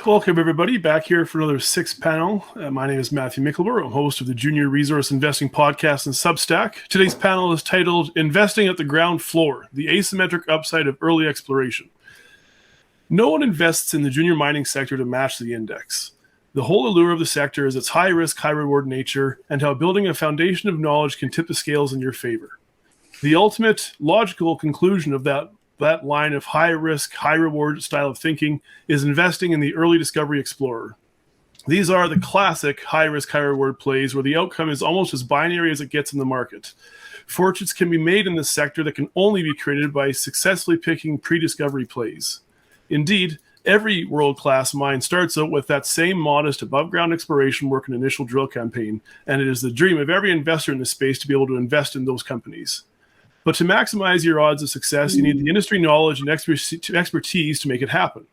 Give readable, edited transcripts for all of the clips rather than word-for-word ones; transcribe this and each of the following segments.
Welcome everybody back here for another sixth panel. My name is Matthew Mickelber. I'm host of the Junior Resource Investing Podcast and Substack. Today's panel is titled Investing at the Ground Floor, the Asymmetric Upside of Early Exploration. No one invests in the junior mining sector to match the index. The whole allure of the sector is its high risk, high reward nature and how building a foundation of knowledge can tip the scales in your favor. The ultimate logical conclusion of that line of high risk, high reward style of thinking is investing in the early discovery explorer. These are the classic high risk, high reward plays where the outcome is almost as binary as it gets in the market. Fortunes can be made in this sector that can only be created by successfully picking pre-discovery plays. Indeed, every world-class mine starts out with that same modest above-ground exploration work and initial drill campaign, and it is the dream of every investor in this space to be able to invest in those companies. But to maximize your odds of success, you need the industry knowledge and expertise to make it happen.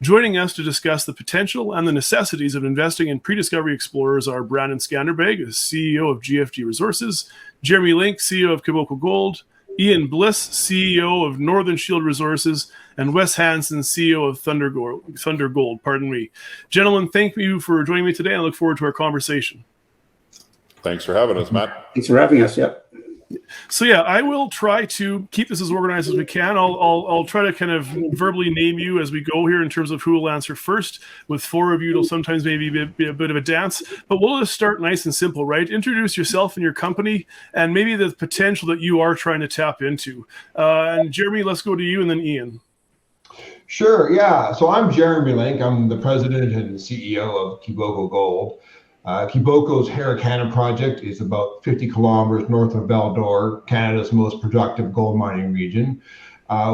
Joining us to discuss the potential and the necessities of investing in pre-discovery explorers are Brandon Skanderbeg, CEO of GFG Resources, Jeremy Link, CEO of Kiboko Gold, Ian Bliss, CEO of Northern Shield Resources, and Wes Hansen, CEO of Thunder Gold. Gentlemen, thank you for joining me today. I look forward to our conversation. Thanks for having us, Matt. Thanks for having us. Yep. So yeah, I will try to keep this as organized as we can. I'll try to kind of verbally name you as we go here in terms of who will answer first. With four of you, it'll sometimes maybe be a bit of a dance, but we'll just start nice and simple, right? Introduce yourself and your company and maybe the potential that you are trying to tap into. And Jeremy, let's go to you and then Ian. Sure, yeah. So I'm Jeremy Link. I'm the president and CEO of Kiboko Gold. Kiboko's Harricana project is about 50 kilometers north of Val-d'Or, Canada's most productive gold mining region.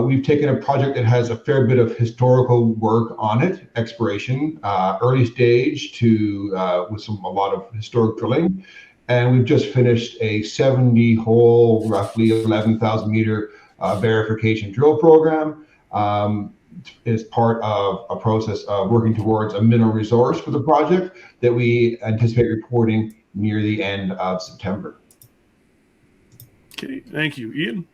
We've taken a project that has a fair bit of historical work on it, exploration, early stage to with a lot of historic drilling. And we've just finished a 70-hole, roughly 11,000 meter verification drill program. Is part of a process of working towards a mineral resource for the project that we anticipate reporting near the end of September. Okay, thank you. Ian?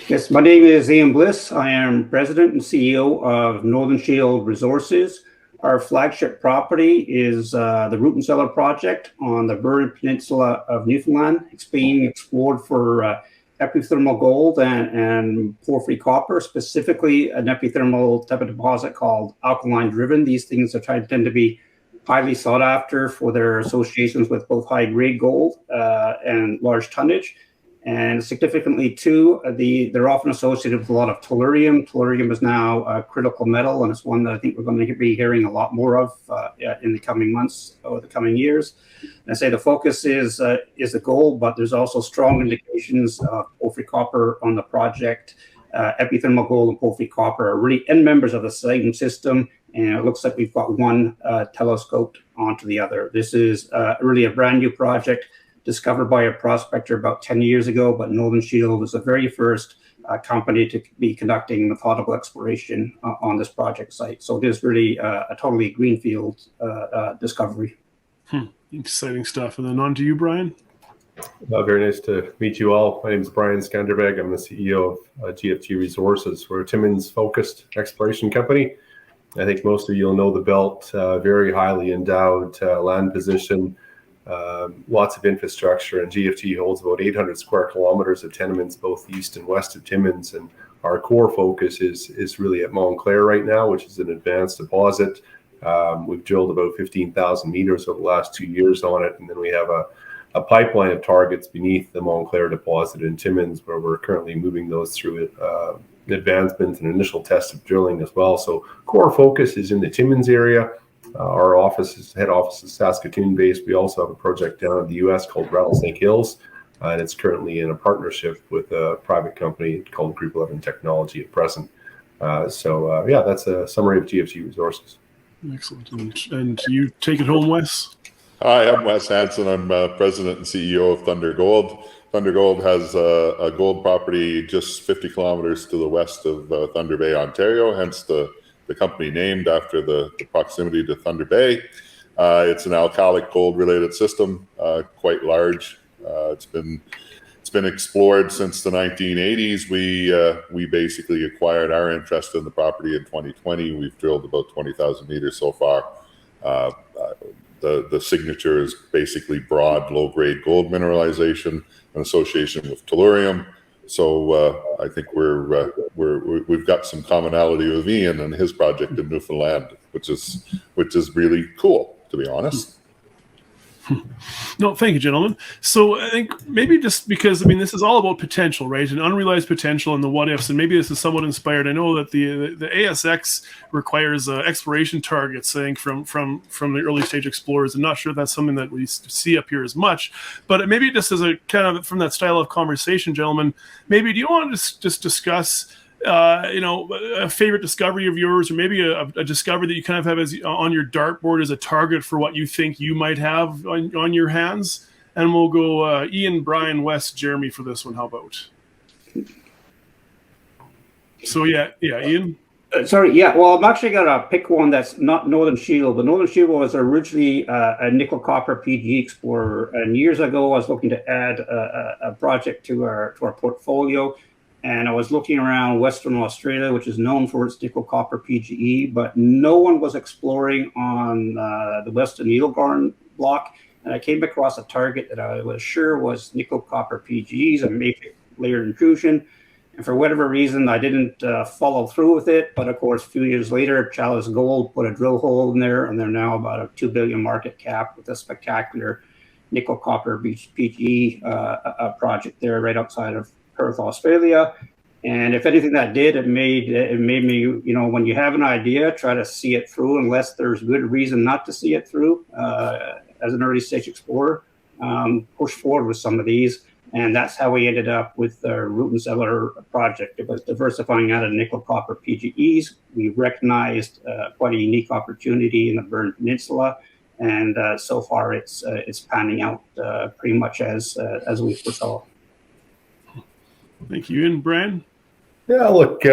Yes, my name is Ian Bliss. I am president and CEO of Northern Shield Resources. Our flagship property is the Root and Cellar project on the Burren Peninsula of Newfoundland. It's being explored for epithermal gold and porphyry copper, specifically an epithermal type of deposit called alkaline driven. These things tend to be highly sought after for their associations with both high grade gold and large tonnage. And significantly too, they're often associated with a lot of tellurium. Tellurium is now a critical metal, and it's one that I think we're going to be hearing a lot more of in the coming months or the coming years. And I say the focus is the gold, but there's also strong indications of porphyry copper on the project. Epithermal gold and porphyry copper are really end members of the same system, and it looks like we've got one telescoped onto the other. This is really a brand new project discovered by a prospector about 10 years ago, but Northern Shield was the very first company to be conducting methodical exploration on this project site. So it is really a totally greenfield discovery. Exciting stuff. And then on to you, Brian. Very nice to meet you all. My name is Brian Skanderbeg. I'm the CEO of GFG Resources. We're a Timmins-focused exploration company. I think most of you will know the belt, very highly endowed land position, lots of infrastructure, and GFG holds about 800 square kilometers of tenements both east and west of Timmins. And our core focus is really at Montclair right now, which is an advanced deposit. We've drilled about 15,000 meters over the last 2 years on it, and then we have a pipeline of targets beneath the Montclair deposit in Timmins, where we're currently moving those through advancement and initial tests of drilling as well. So core focus is in the Timmins area. Our head office is Saskatoon based. We also have a project down in the US called Rattlesnake Hills, and it's currently in a partnership with a private company called Group 11 Technology at present. So that's a summary of GFG Resources. Excellent. And you take it home, Wes? Hi, I'm Wes Hansen. I'm president and CEO of Thunder Gold. Thunder Gold has a gold property just 50 kilometers to the west of Thunder Bay, Ontario, hence the company named after the proximity to Thunder Bay. It's an alkalic gold related system, quite large. It's been It's been explored since the 1980s. We basically acquired our interest in the property in 2020. We've drilled about 20,000 meters so far. The signature is basically broad, low-grade gold mineralization in association with tellurium. So I think we've got some commonality with Ian and his project in Newfoundland, which is really cool, to be honest. No, thank you, gentlemen. So I think maybe just because, I mean, this is all about potential, right? And unrealized potential and the what ifs. And maybe this is somewhat inspired. I know that the ASX requires exploration targets, I think, from the early stage explorers. I'm not sure if that's something that we see up here as much. But maybe just as a kind of from that style of conversation, gentlemen, maybe do you want to just discuss a favorite discovery of yours, or maybe a discovery that you kind of have as on your dartboard as a target for what you think you might have on your hands? And we'll go Ian, Brian, Wes, Jeremy for this one. How about? So yeah, Ian. Well, I'm actually going to pick one that's not Northern Shield. But Northern Shield was originally a nickel copper PG explorer, and years ago I was looking to add a project to our portfolio. And I was looking around Western Australia, which is known for its nickel copper PGE, but no one was exploring on the Western Edelgarn block. And I came across a target that I was sure was nickel copper PGEs, a mafic layered intrusion. And for whatever reason, I didn't follow through with it. But of course, a few years later, Chalice Gold put a drill hole in there, and they're now about a $2 billion market cap with a spectacular nickel copper PGE project there right outside of Perth, Australia. And if anything that did, it made me, when you have an idea, try to see it through unless there's good reason not to see it through. As an early stage explorer, push forward with some of these. And that's how we ended up with the Root and Cellar project. It was diversifying out of nickel copper PGEs. We recognized quite a unique opportunity in the Burn Peninsula. And so far it's panning out pretty much as we foresaw. Thank you. And Brian? Yeah, look,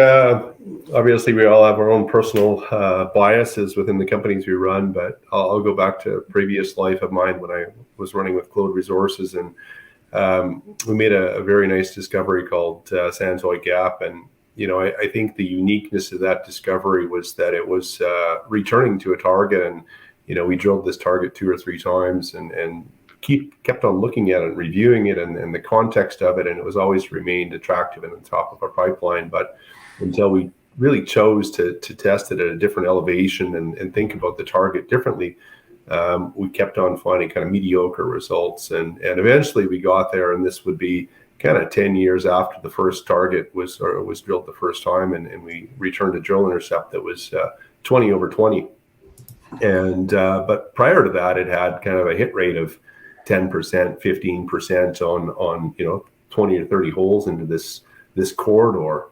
obviously we all have our own personal biases within the companies we run, but I'll go back to a previous life of mine when I was running with Claude Resources, and we made a very nice discovery called Santoy Gap. And, I think the uniqueness of that discovery was that it was returning to a target, and, we drilled this target 2 or 3 times and kept on looking at it, reviewing it, and the context of it, and it was always remained attractive and on top of our pipeline. But until we really chose to test it at a different elevation and think about the target differently, we kept on finding kind of mediocre results, and eventually we got there. And this would be kind of 10 years after the first target was drilled the first time, and we returned a drill intercept that was 20 over 20. And but prior to that, it had kind of a hit rate of 10%, 15% on 20 or 30 holes into this corridor.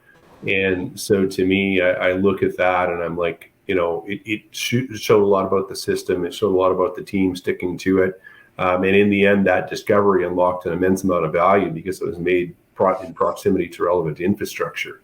And so to me, I look at that and I'm like, it showed a lot about the system. It showed a lot about the team sticking to it. And in the end, that discovery unlocked an immense amount of value because it was made in proximity to relevant infrastructure,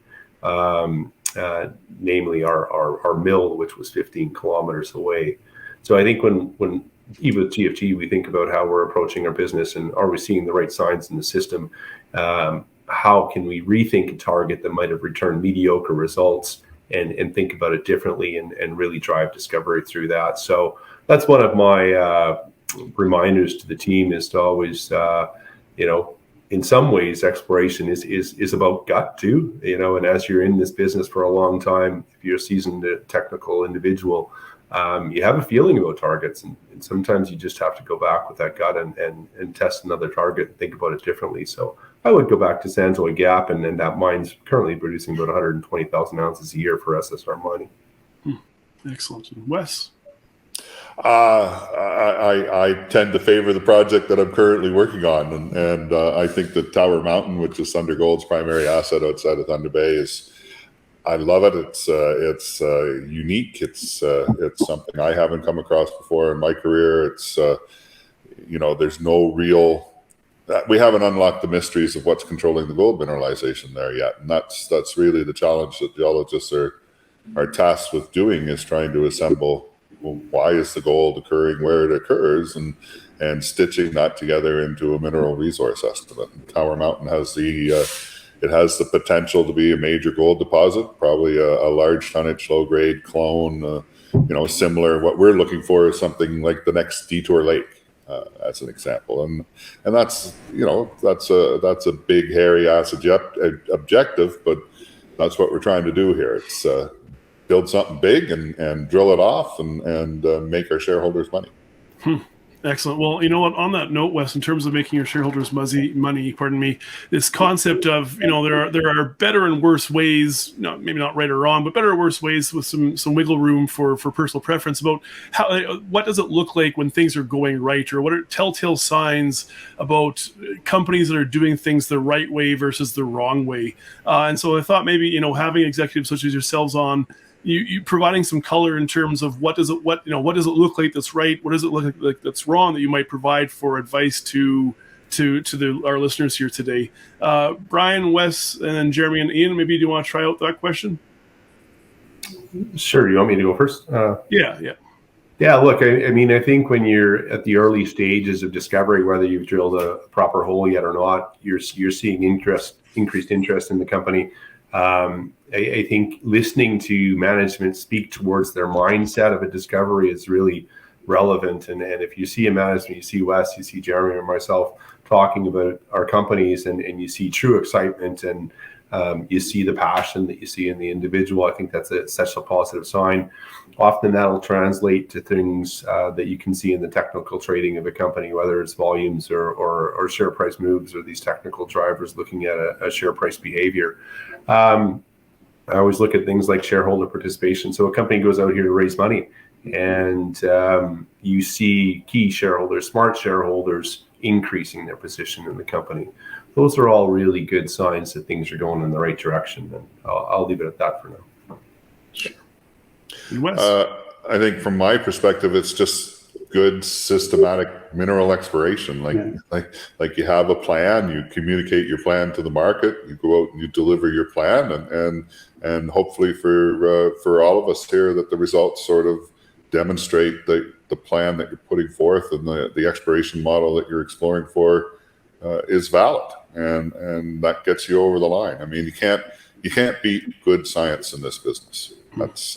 namely our mill, which was 15 kilometers away. So I think when even with GFG, we think about how we're approaching our business and are we seeing the right signs in the system? How can we rethink a target that might have returned mediocre results and think about it differently and really drive discovery through that? So that's one of my reminders to the team, is to always, in some ways, exploration is about gut too, and as you're in this business for a long time, if you're a seasoned technical individual, you have a feeling about targets, and sometimes you just have to go back with that gut and test another target and think about it differently. So I would go back to Santoy Gap, and then that mine's currently producing about 120,000 ounces a year for SSR mining. Excellent. Wes? I tend to favor the project that I'm currently working on, and I think that Tower Mountain, which is Thunder Gold's primary asset outside of Thunder Bay, I love it. It's unique. It's something I haven't come across before in my career. It's there's no real. We haven't unlocked the mysteries of what's controlling the gold mineralization there yet, and that's really the challenge that geologists are tasked with doing, is trying to assemble, well, why is the gold occurring where it occurs, and and stitching that together into a mineral resource estimate. And Tower Mountain has the potential to be a major gold deposit, probably a large tonnage, low grade clone. Similar. What we're looking for is something like the next Detour Lake, as an example, and that's a big hairy ass objective, but that's what we're trying to do here. It's build something big and drill it off and make our shareholders money. Excellent. Well, you know what? On that note, Wes, in terms of making your shareholders money, this concept of there are better and worse ways, maybe not right or wrong, but better or worse ways with some wiggle room for personal preference about what does it look like when things are going right, or what are telltale signs about companies that are doing things the right way versus the wrong way. And so I thought maybe having executives such as yourselves on. You providing some color in terms of what does it look like that's right, what does it look like that's wrong, that you might provide for advice to our listeners here today. Brian, Wes, and then Jeremy and Ian, maybe do you want to try out that question? Sure. You want me to go first? Yeah. Look, I think when you're at the early stages of discovery, whether you've drilled a proper hole yet or not, you're seeing increased interest in the company. I think listening to management speak towards their mindset of a discovery is really relevant. And if you see a management, you see Wes, you see Jeremy or myself talking about our companies, and you see true excitement, and you see the passion that you see in the individual, I think that's such a positive sign. Often that'll translate to things that you can see in the technical trading of a company, whether it's volumes or share price moves, or these technical drivers looking at a share price behavior. I always look at things like shareholder participation. So a company goes out here to raise money, and you see key shareholders, smart shareholders, increasing their position in the company. Those are all really good signs that things are going in the right direction. And I'll leave it at that for now. I think from my perspective, it's just good systematic mineral exploration. Like you have a plan, you communicate your plan to the market, you go out and you deliver your plan, and hopefully for all of us here, that the results sort of demonstrate the plan that you're putting forth, and the exploration model that you're exploring for is valid, and that gets you over the line. I mean, you can't beat good science in this business. Wes,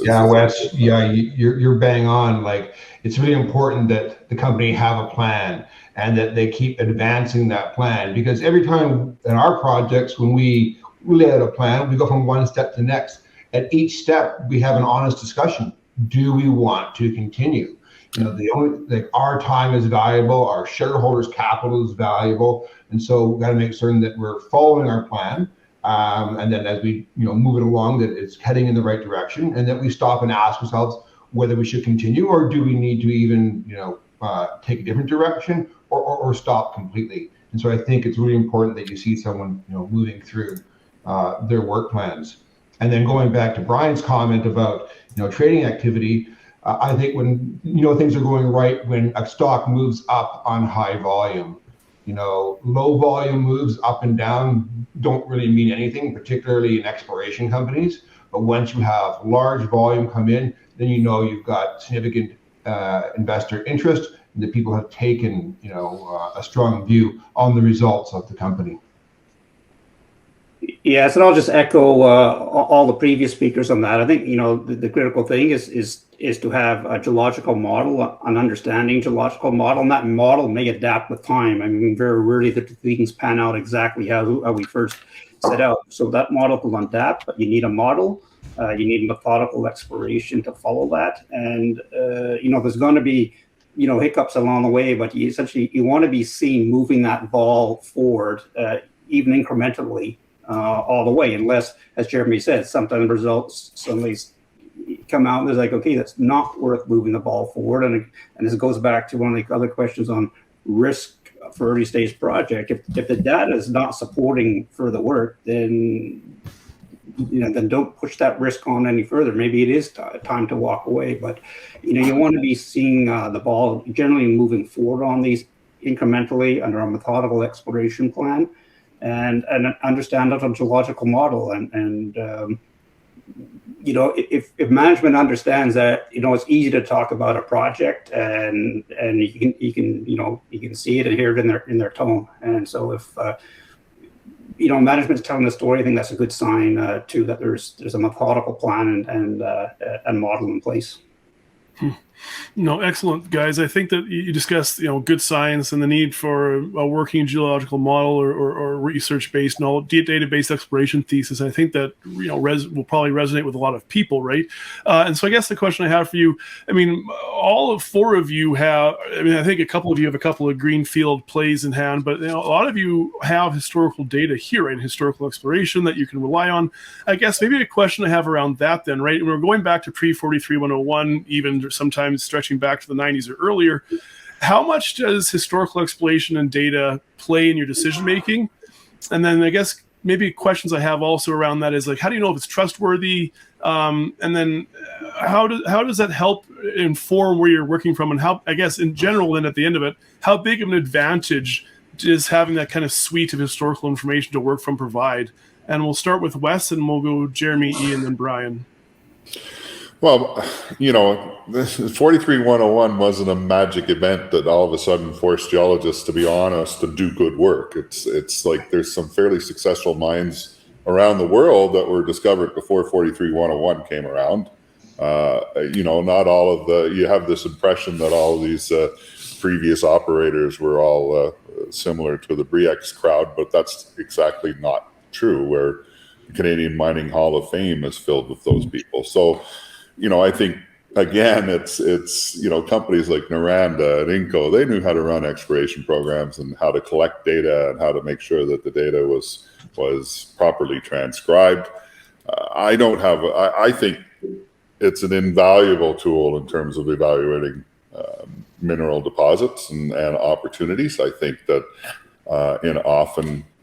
you're bang on. Like, it's really important that the company have a plan, and that they keep advancing that plan, because every time in our projects, when we lay out a plan, we go from one step to the next. At each step, we have an honest discussion. Do we want to continue? Our time is valuable, our shareholders' capital is valuable, and so we've got to make certain that we're following our plan. And then as we move it along, that it's heading in the right direction, and that we stop and ask ourselves whether we should continue, or do we need to even take a different direction, or stop completely. And so I think it's really important that you see someone moving through their work plans. And then going back to Brian's comment about trading activity, I think when things are going right, when a stock moves up on high volume. Low volume moves up and down don't really mean anything, particularly in exploration companies. But once you have large volume come in, then you've got significant investor interest, and that people have taken a strong view on the results of the company. Yes, and I'll just echo all the previous speakers on that. I think the critical thing is to have a geological model, an understanding geological model, and that model may adapt with time. I mean, very rarely do things pan out exactly how we first set out. So that model will adapt, but you need a model. You need methodical exploration to follow that, and there's going to be hiccups along the way, but you want to be seen moving that ball forward, even incrementally. All the way, unless, as Jeremy said, sometimes results suddenly come out and it's like, okay, that's not worth moving the ball forward. And this goes back to one of the other questions on risk for early stage project. If the data is not supporting further work, then don't push that risk on any further. Maybe it is time to walk away, but you want to be seeing the ball generally moving forward on these incrementally under a methodical exploration plan. And understand that a geological model, and if management understands that, it's easy to talk about a project, and you can see it and hear it in their tone. And so if management's telling the story, I think that's a good sign too, that there's a methodical plan and model in place. No, excellent, guys. I think that you discussed, good science and the need for a working geological model or research-based, data-based exploration thesis. I think that, will probably resonate with a lot of people, right? And so I guess the question I have for you, all four of you have, I think a couple of you have a couple of greenfield plays in hand, but a lot of you have historical data here, right? Historical exploration that you can rely on. I guess maybe a question I have around that then, right? We're going back to pre-43-101, even sometimes stretching back to the 90s or earlier. How much does historical exploration and data play in your decision making? And then I guess maybe questions I have also around that is like, how do you know if it's trustworthy? And then how does that help inform where you're working from, and how, I guess in general, then at the end of it, how big of an advantage does having that kind of suite of historical information to work from provide? And we'll start with Wes, and we'll go Jeremy, Ian, and Brian. Well, this 43-101 wasn't a magic event that all of a sudden forced geologists, to be honest, to do good work. It's like there's some fairly successful mines around the world that were discovered before 43-101 came around. Not all of you have this impression that all of these previous operators were all similar to the Bre-X crowd, but that's exactly not true, where the Canadian Mining Hall of Fame is filled with those people. So, I think, again, it's companies like Noranda and Inco, they knew how to run exploration programs and how to collect data and how to make sure that the data was properly transcribed. I think it's an invaluable tool in terms of evaluating mineral deposits and opportunities. I think that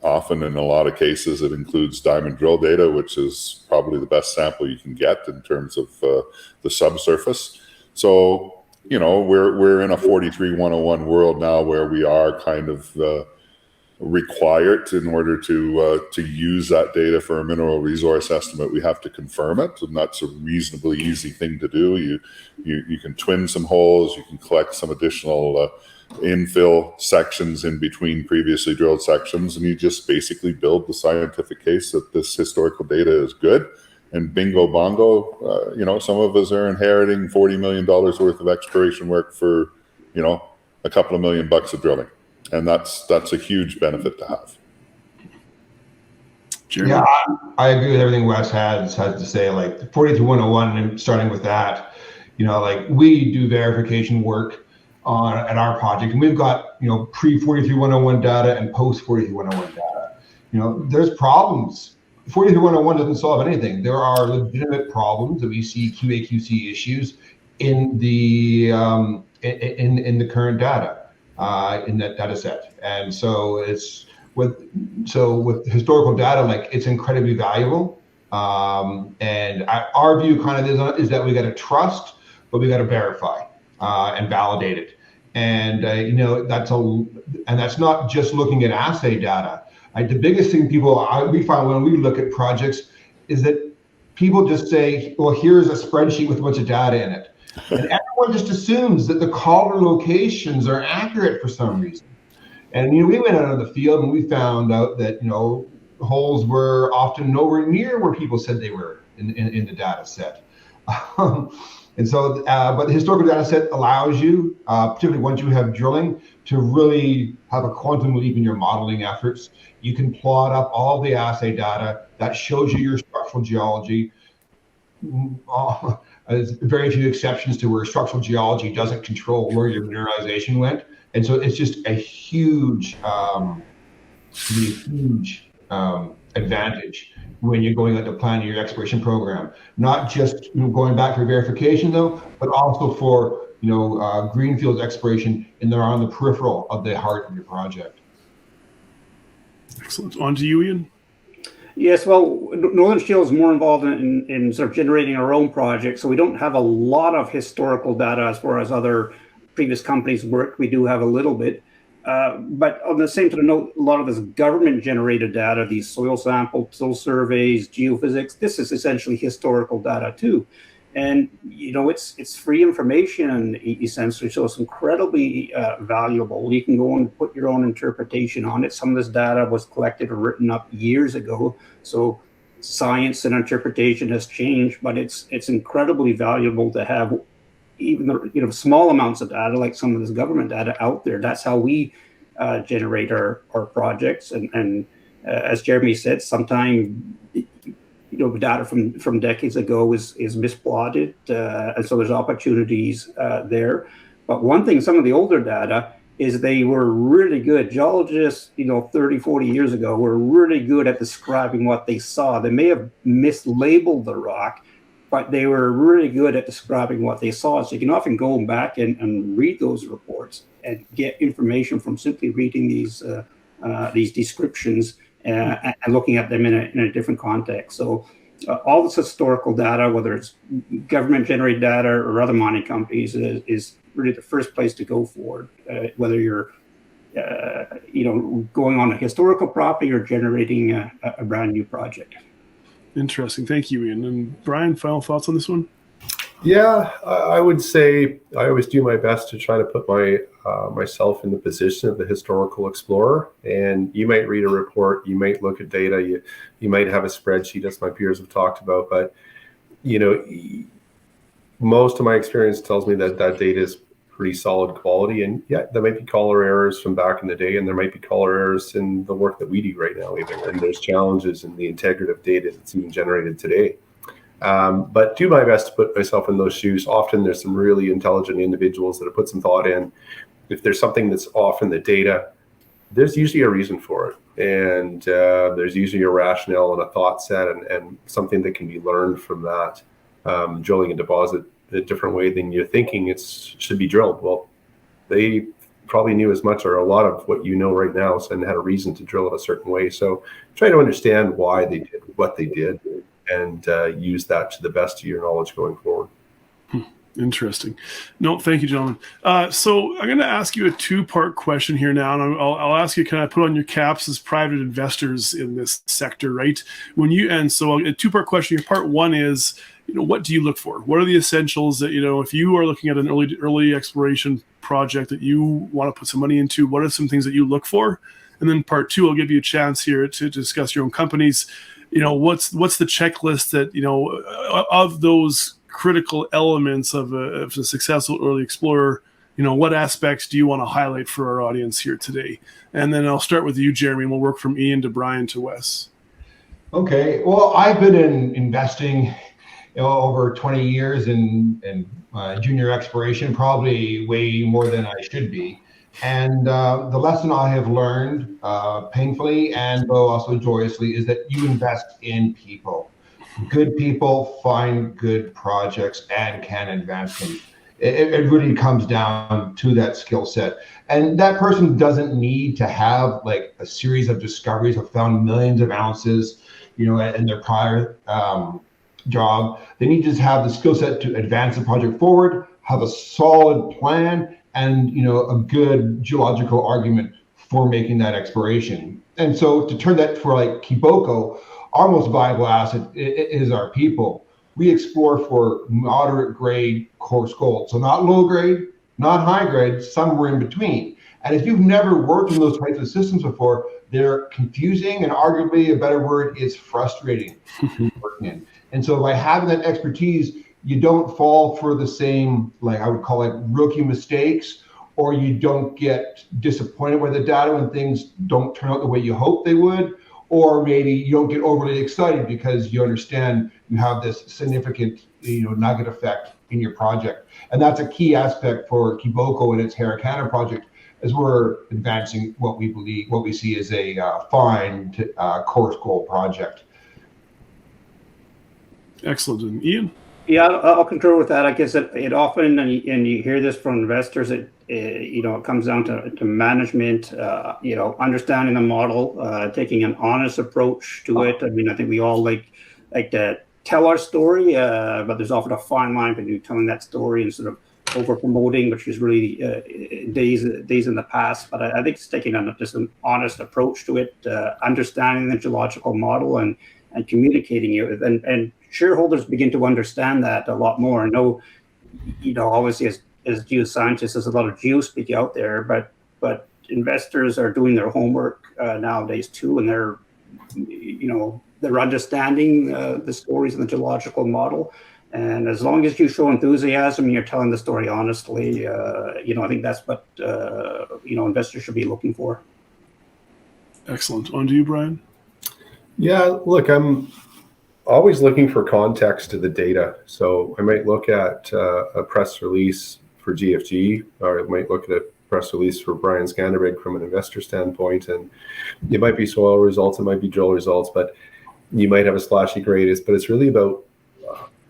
often in a lot of cases, it includes diamond drill data, which is probably the best sample you can get in terms of the subsurface. So, we're in a 43-101 world now where we are kind of required, in order to use that data for a mineral resource estimate, we have to confirm it, and that's a reasonably easy thing to do. You can twin some holes, you can collect some additional infill sections in between previously drilled sections, and you just basically build the scientific case that this historical data is good, and bingo bongo. Some of us are inheriting $40 million worth of exploration work for a couple of $1 million of drilling, and that's a huge benefit to have. Jeremy? Yeah, I agree with everything Wes has to say. Like 43-101, and starting with that, we do verification work at our project, and we've got pre-43-101 data and post-43-101 data. There's problems. 43-101 doesn't solve anything. There are legitimate problems that we see, QA/QC issues in the current data in that data set. And so with historical data, it's incredibly valuable. And our view kind of is that we got to trust, but we got to verify and validate it. And that's not just looking at assay data. The biggest thing we find when we look at projects is that people just say, well, here's a spreadsheet with a bunch of data in it. And everyone just assumes that the collar locations are accurate for some reason. And we went out in the field and we found out that holes were often nowhere near where people said they were in the data set. And so, but the historical data set allows you, particularly once you have drilling, to really have a quantum leap in your modeling efforts. You can plot up all the assay data that shows you your structural geology. There's very few exceptions to where structural geology doesn't control where your mineralization went. And so it's just a huge advantage when you're going out to plan your exploration program, not just going back for verification though, but also for greenfield exploration, and they're on the peripheral of the heart of your project. Excellent. On to you, Ian. Yes, well, Northern Shield is more involved in sort of generating our own projects, so we don't have a lot of historical data as far as other previous companies' work. We do have a little bit. But on the same note, a lot of this government-generated data, these soil samples, soil surveys, geophysics, this is essentially historical data too. And, it's free information essentially, so it's incredibly valuable. You can go and put your own interpretation on it. Some of this data was collected or written up years ago, so science and interpretation has changed, but it's incredibly valuable to have even the small amounts of data, like some of this government data out there. That's how we generate our projects. And as Jeremy said, sometimes data from decades ago is misplotted, and so there's opportunities there. But one thing, some of the older data is they were really good. Geologists, 30, 40 years ago, were really good at describing what they saw. They may have mislabeled the rock, but they were really good at describing what they saw. So you can often go back and read those reports and get information from simply reading these descriptions and looking at them in a different context. So all this historical data, whether it's government-generated data or other mining companies, is really the first place to go for it, whether you're going on a historical property or generating a brand new project. Interesting. Thank you, Ian. And Brian, final thoughts on this one? Yeah, I would say I always do my best to try to put myself in the position of the historical explorer. And you might read a report, you might look at data, you might have a spreadsheet, as my peers have talked about. But most of my experience tells me that data is pretty solid quality. And yeah, there might be color errors from back in the day, and there might be color errors in the work that we do right now even. And there's challenges in the integrity of data that's being generated today. But do my best to put myself in those shoes. Often there's some really intelligent individuals that have put some thought in. If there's something that's off in the data, there's usually a reason for it. And there's usually a rationale and a thought set and something that can be learned from that. Drilling a deposit a different way than you're thinking it should be drilled. Well, they probably knew as much or a lot of what you know right now and had a reason to drill it a certain way. So try to understand why they did what they did and use that to the best of your knowledge going forward. Interesting. No, thank you, gentlemen. So I'm going to ask you a two-part question here now, and I'll ask you, can I put on your caps as private investors in this sector, right? So a two-part question. Part one is, what do you look for? What are the essentials that, if you are looking at an early exploration project that you want to put some money into, what are some things that you look for? And then part two, I'll give you a chance here to discuss your own companies. What's the checklist that, of those critical elements of a successful early explorer, what aspects do you want to highlight for our audience here today? And then I'll start with you, Jeremy, and we'll work from Ian to Brian to Wes. Okay. Well, I've been in investing over 20 years in junior exploration, probably way more than I should be. And the lesson I have learned painfully and also joyously is that you invest in people. Good people find good projects and can advance them. It really comes down to that skill set. And that person doesn't need to have like a series of discoveries, have found millions of ounces, in their prior job. They need to just have the skill set to advance the project forward, have a solid plan, and a good geological argument for making that exploration. And so to turn that for like Kiboko, our most valuable asset is our people. We explore for moderate grade coarse gold. So not low grade, not high grade, somewhere in between. And if you've never worked in those types of systems before, they're confusing and arguably a better word is frustrating to work in. And so by having that expertise, you don't fall for the same, like I would call it rookie mistakes, or you don't get disappointed with the data when things don't turn out the way you hope they would. Or maybe you don't get overly excited because you understand you have this significant, nugget effect in your project. And that's a key aspect for Kiboko and its Harricana project, as we're advancing what we see as a fine coarse gold project. Excellent. And Ian? Yeah, I'll concur with that. I guess it often, and you hear this from investors, it comes down to management, understanding the model, taking an honest approach to it. I mean, I think we all like to tell our story, but there's often a fine line between telling that story and sort of over promoting, which is really days in the past. But I think it's taking just an honest approach to it, understanding the geological model and communicating it, and shareholders begin to understand that a lot more. I know, obviously as geoscientists, there's a lot of geospeak out there, but investors are doing their homework nowadays too, and they're understanding the stories in the geological model. And as long as you show enthusiasm and you're telling the story honestly, I think that's what investors should be looking for. Excellent. On to you, Brian. Yeah, look, I'm always looking for context to the data. So I might look at a press release for GFG, or I might look at a press release for Brian Skanderbeg from an investor standpoint, and it might be soil results, it might be drill results, but you might have a splashy grade, but it's really about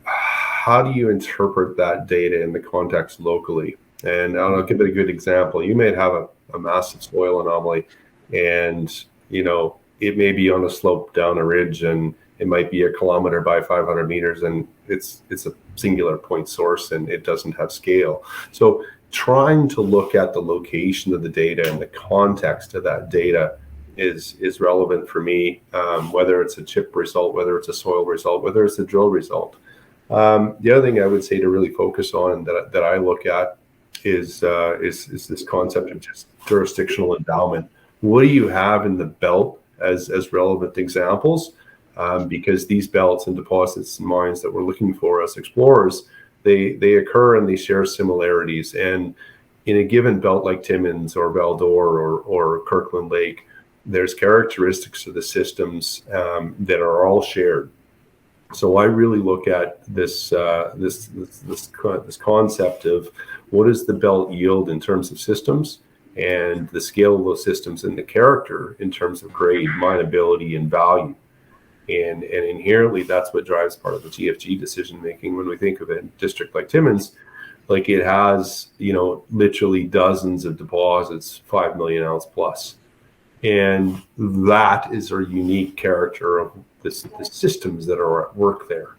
how do you interpret that data in the context locally. And I'll give it a good example. You may have a massive soil anomaly, and it may be on a slope down a ridge, and it might be 1 kilometer by 500 meters, and it's a singular point source, and it doesn't have scale. So trying to look at the location of the data and the context of that data is relevant for me, whether it's a chip result, whether it's a soil result, whether it's a drill result. The other thing I would say to really focus on that I look at is this concept of just jurisdictional endowment. What do you have in the belt as relevant examples? Because these belts and deposits and mines that we're looking for as explorers, they occur and they share similarities. And in a given belt like Timmins or Val-d'Or or Kirkland Lake, there's characteristics of the systems that are all shared. So I really look at this concept of what does the belt yield in terms of systems, and the scale of those systems and the character in terms of grade, mineability, and value. And inherently, that's what drives part of the GFG decision making. When we think of a district like Timmins, like it has, literally dozens of deposits, 5 million ounce plus. And that is a unique character of the systems that are at work there.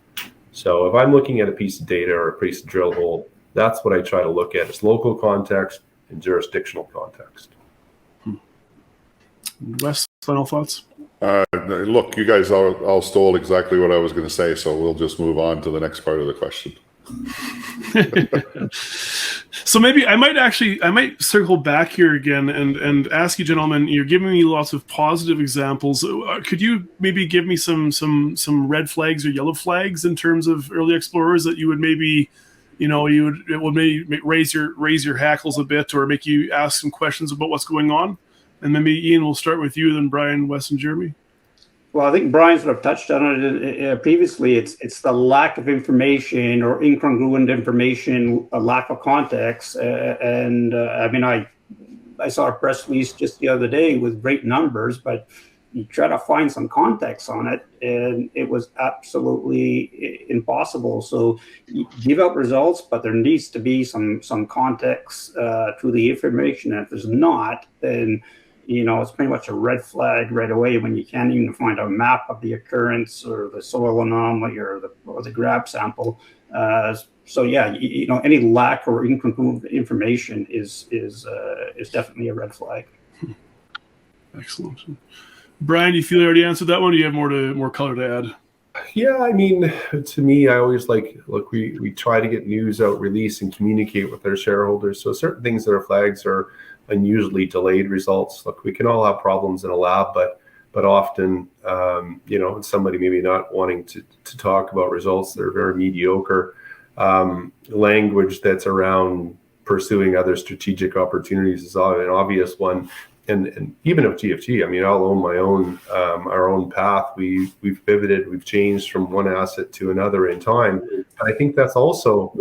So if I'm looking at a piece of data or a piece of drill hole, that's what I try to look at, is local context and jurisdictional context. Wes, final thoughts? Look, you guys all stole exactly what I was going to say, so we'll just move on to the next part of the question. So maybe I might circle back here again and ask you, gentlemen, you're giving me lots of positive examples. Could you maybe give me some red flags or yellow flags in terms of early explorers that you would maybe, it would maybe raise your hackles a bit, or make you ask some questions about what's going on? And maybe Ian, we'll start with you, then Brian, Wes, and Jeremy. Well, I think Brian sort of touched on it previously. It's the lack of information or incongruent information, a lack of context. I saw a press release just the other day with great numbers, but you try to find some context on it, and it was absolutely impossible. So you give out results, but there needs to be some context to the information. And if there's not, then it's pretty much a red flag right away when you can't even find a map of the occurrence or the soil anomaly or the grab sample. So yeah, any lack or incongruent information is definitely a red flag. Excellent. Brian, do you feel you already answered that one? Or do you have more color to add? Yeah, I mean, to me, I always we try to get news out, release, and communicate with our shareholders. So certain things that are flags are unusually delayed results. Look, we can all have problems in a lab, but often, somebody maybe not wanting to talk about results that are very mediocre, language that's around pursuing other strategic opportunities is an obvious one. And even of GFG, I mean, I'll own our own path. We've pivoted, we've changed from one asset to another in time. And I think that's also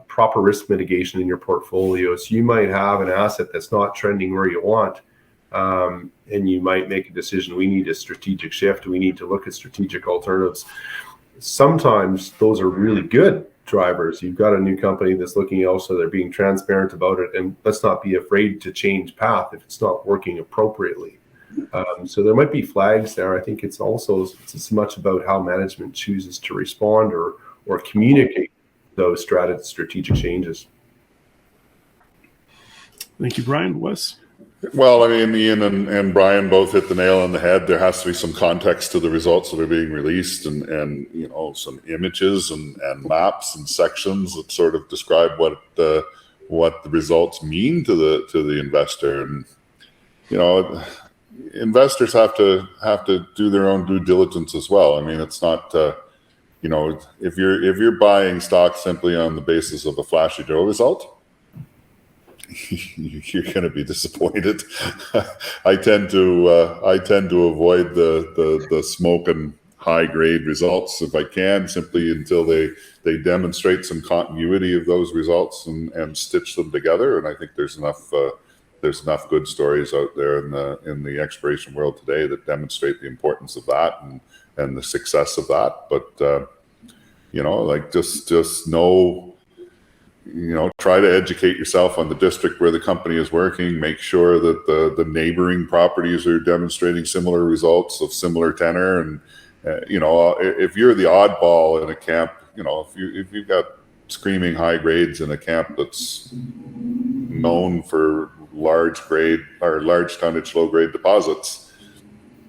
proper risk mitigation in your portfolio. So you might have an asset that's not trending where you want, and you might make a decision. We need a strategic shift. We need to look at strategic alternatives. Sometimes those are really good drivers. You've got a new company that's looking also, they're being transparent about it, and let's not be afraid to change path if it's not working appropriately. So there might be flags there. I think it's as much about how management chooses to respond or communicate those strategic changes. Thank you, Brian. Wes? Well, I mean, Ian and Brian both hit the nail on the head. There has to be some context to the results that are being released, and you know, some images and maps and sections that sort of describe what the results mean to the investor. And you know, investors have to do their own due diligence as well. I mean, it's not you know, if you're buying stock simply on the basis of a flashy Joe result, you're going to be disappointed. I tend to avoid the smoke and high grade results if I can, simply until they demonstrate some continuity of those results and stitch them together. And I think there's enough good stories out there in the exploration world today that demonstrate the importance of that and the success of that. But you know, like just know. You know, try to educate yourself on the district where the company is working. Make sure that the neighboring properties are demonstrating similar results of similar tenor. And you know, if you're the oddball in a camp, you know, if you've got screaming high grades in a camp that's known for large grade or large tonnage, low grade deposits,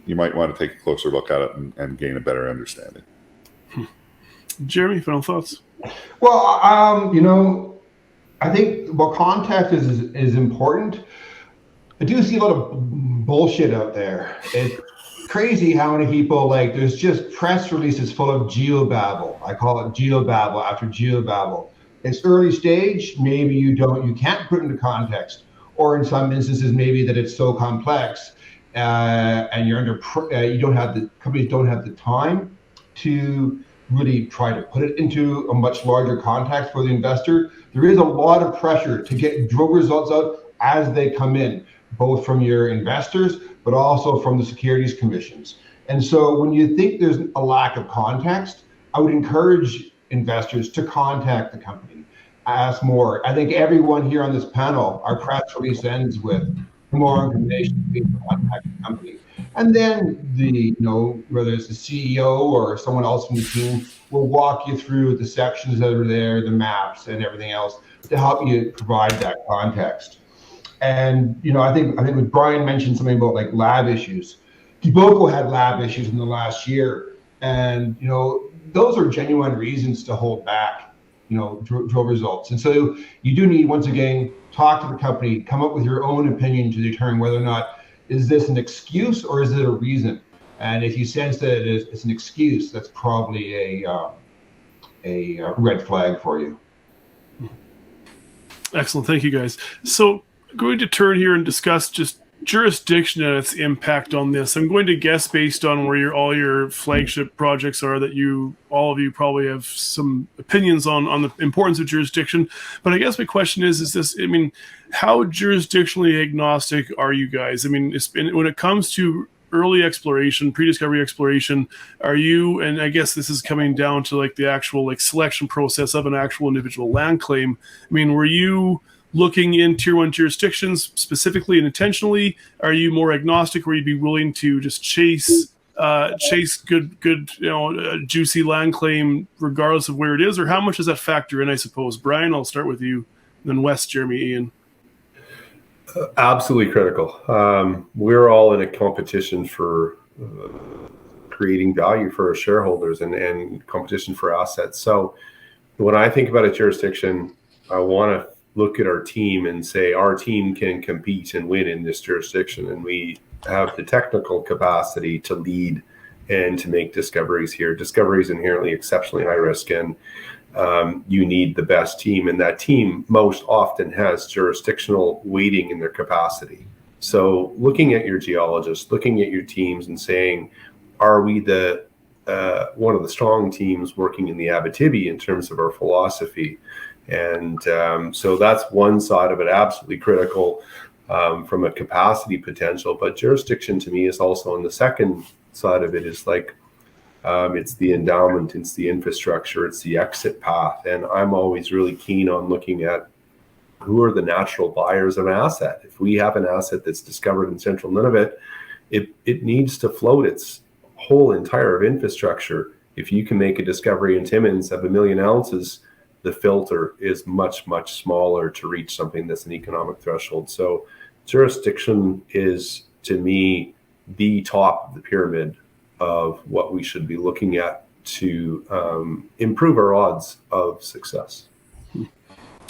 you might want to take a closer look at it and gain a better understanding. Jeremy, final thoughts? Well, you know, I think context is important. I do see a lot of bullshit out there. It's crazy how many people, like, there's just press releases full of geobabble. I call it geobabble after geobabble. It's early stage. Maybe you can't put it into context, or in some instances, maybe that it's so complex and you're companies don't have the time to really try to put it into a much larger context for the investor. There is a lot of pressure to get drill results out as they come in, both from your investors, but also from the securities commissions. And so when you think there's a lack of context, I would encourage investors to contact the company, ask more. I think everyone here on this panel, our press release ends with more information, please contact the company. And then whether it's the CEO or someone else from the team will walk you through the sections that are there, the maps and everything else to help you provide that context. And I think what Brian mentioned something about like lab issues. Kiboko had lab issues in the last year, and those are genuine reasons to hold back drill results. And so you do need, once again, talk to the company, come up with your own opinion to determine whether or not is this an excuse or is it a reason. And if you sense that it's an excuse, that's probably a red flag for you. Excellent. Thank you, guys. So going to turn here and discuss just jurisdiction and its impact on this. I'm going to guess, based on where all your flagship projects are, that all of you probably have some opinions on the importance of jurisdiction. But I guess my question is this, how jurisdictionally agnostic are you guys? When it comes to early exploration, pre-discovery exploration, are you, and I guess this is coming down to like the actual selection process of an actual individual land claim. Were you looking in tier 1 jurisdictions specifically and intentionally? Are you more agnostic, where you'd be willing to just chase good juicy land claim regardless of where it is? Or how much does that factor in, I suppose? Brian, I'll start with you, then Wes, Jeremy, Ian. Absolutely critical. We're all in a competition for creating value for our shareholders and competition for assets. So when I think about a jurisdiction, I want to look at our team and say our team can compete and win in this jurisdiction, and we have the technical capacity to lead and to make discoveries here. Discovery is inherently exceptionally high risk, and you need the best team, and that team most often has jurisdictional weighting in their capacity. So looking at your geologists, looking at your teams and saying, are we the one of the strong teams working in the Abitibi in terms of our philosophy? And so that's one side of it, absolutely critical from a capacity potential. But jurisdiction to me is also on the second side of it, is like it's the endowment, it's the infrastructure, it's the exit path. And I'm always really keen on looking at who are the natural buyers of an asset. If we have an asset that's discovered in Central Nunavut, it needs to float its whole entire infrastructure. If you can make a discovery in Timmins of 1 million ounces, the filter is much, much smaller to reach something that's an economic threshold. So jurisdiction is, to me, the top of the pyramid of what we should be looking at to improve our odds of success.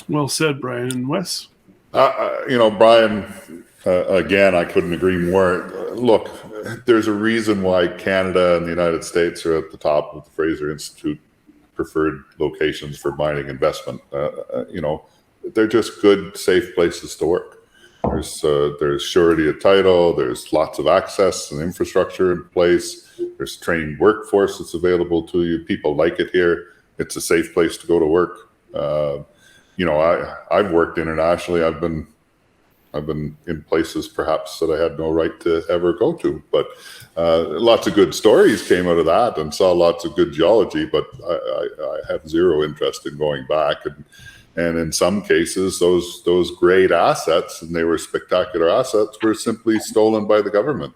Well said, Brian. And Wes? Brian, again, I couldn't agree more. Look, there's a reason why Canada and the United States are at the top of the Fraser Institute preferred locations for mining investment. They're just good, safe places to work. There's surety of title. There's lots of access and infrastructure in place. There's trained workforce that's available to you. People like it here. It's a safe place to go to work. I've worked internationally. I've been in places perhaps that I had no right to ever go to, but lots of good stories came out of that, and saw lots of good geology. But I have zero interest in going back. And in some cases, those great assets, and they were spectacular assets, were simply stolen by the government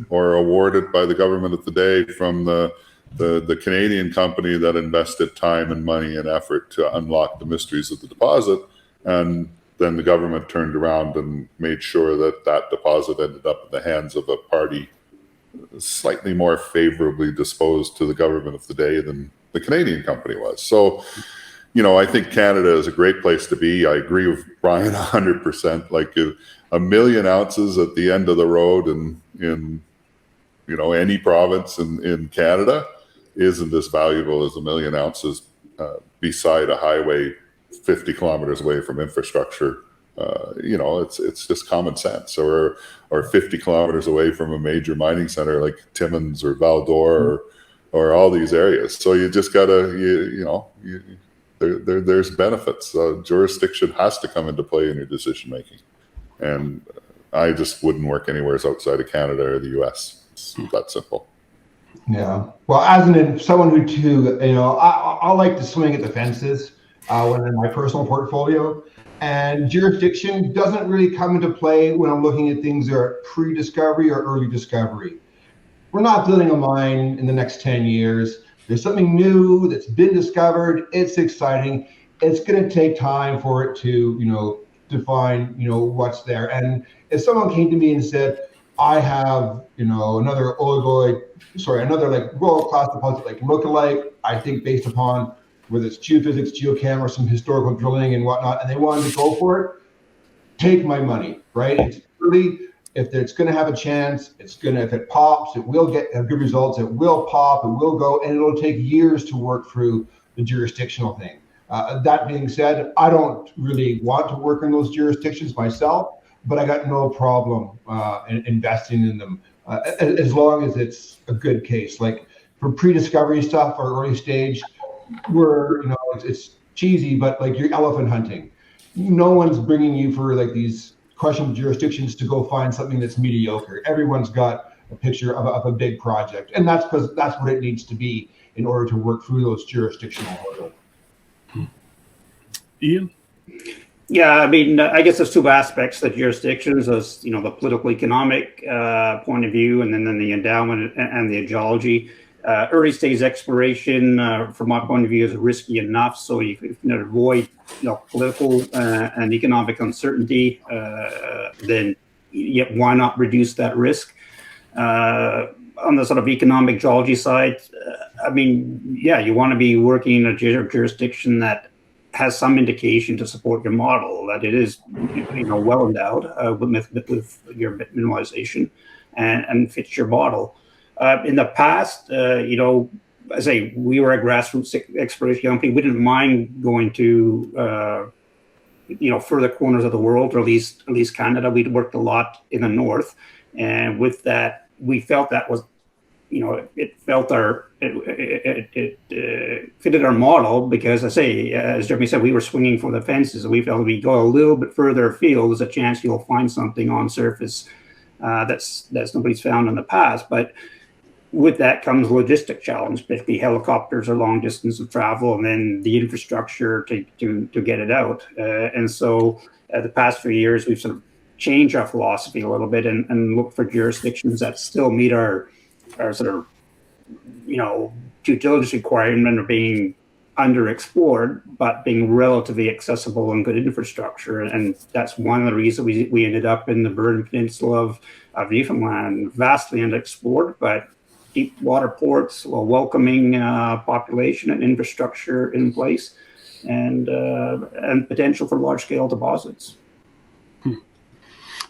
or awarded by the government of the day from the Canadian company that invested time and money and effort to unlock the mysteries of the deposit. And then the government turned around and made sure that deposit ended up in the hands of a party slightly more favorably disposed to the government of the day than the Canadian company was. So, I think Canada is a great place to be. I agree with Brian 100%. Like a million ounces at the end of the road in any province in Canada isn't as valuable as a million ounces beside a highway 50 kilometers away from infrastructure. It's just common sense. Or 50 kilometers away from a major mining center like Timmins or Val-d'Or or all these areas. So you just gotta, there's benefits. Jurisdiction has to come into play in your decision making, and I just wouldn't work anywhere outside of Canada or the US. It's that simple. Yeah. Well, as someone who too, I like to swing at the fences when in my personal portfolio, and jurisdiction doesn't really come into play when I'm looking at things that are pre-discovery or early discovery. We're not building a mine in the next 10 years. There's something new that's been discovered. It's exciting. It's going to take time for it to, define, what's there. And if someone came to me and said, I have, another world-class deposit like lookalike, I think based upon whether it's geophysics, geochem, or some historical drilling and whatnot, and they wanted to go for it, take my money, right? It's early. If it's going to have a chance, if it pops, it will get good results. It will pop, it will go, and it'll take years to work through the jurisdictional thing. That being said, I don't really want to work in those jurisdictions myself, but I got no problem investing in them as long as it's a good case. Like for pre-discovery stuff or early stage, it's cheesy, but like you're elephant hunting. No one's bringing you for like these questionable jurisdictions to go find something that's mediocre. Everyone's got a picture of a big project, and that's because that's what it needs to be in order to work through those jurisdictional hurdles. Ian? Yeah, I guess there's two aspects: the jurisdictions, as the political economic point of view, and then the endowment and the geology. Early stage exploration, from my point of view, is risky enough. So you can avoid political and economic uncertainty. Then why not reduce that risk? On the sort of economic geology side, you want to be working in a jurisdiction that has some indication to support your model that it is well endowed with your mineralization and fits your model. In the past, I say we were a grassroots exploration company. We didn't mind going to further corners of the world, or at least Canada. We'd worked a lot in the north, and with that, we felt that was, it fitted our model, because as Jeremy said, we were swinging for the fences. We felt if we go a little bit further afield, there's a chance you'll find something on surface that's nobody's found in the past. But with that comes logistic challenge, particularly helicopters or long distance of travel, and then the infrastructure to get it out. And so the past few years, we've sort of changed our philosophy a little bit and look for jurisdictions that still meet our sort of, due diligence requirement of being underexplored, but being relatively accessible and good infrastructure. And that's one of the reasons we ended up in the Burden Peninsula of Newfoundland, vastly underexplored, but deep water ports, a welcoming population and infrastructure in place, and potential for large-scale deposits.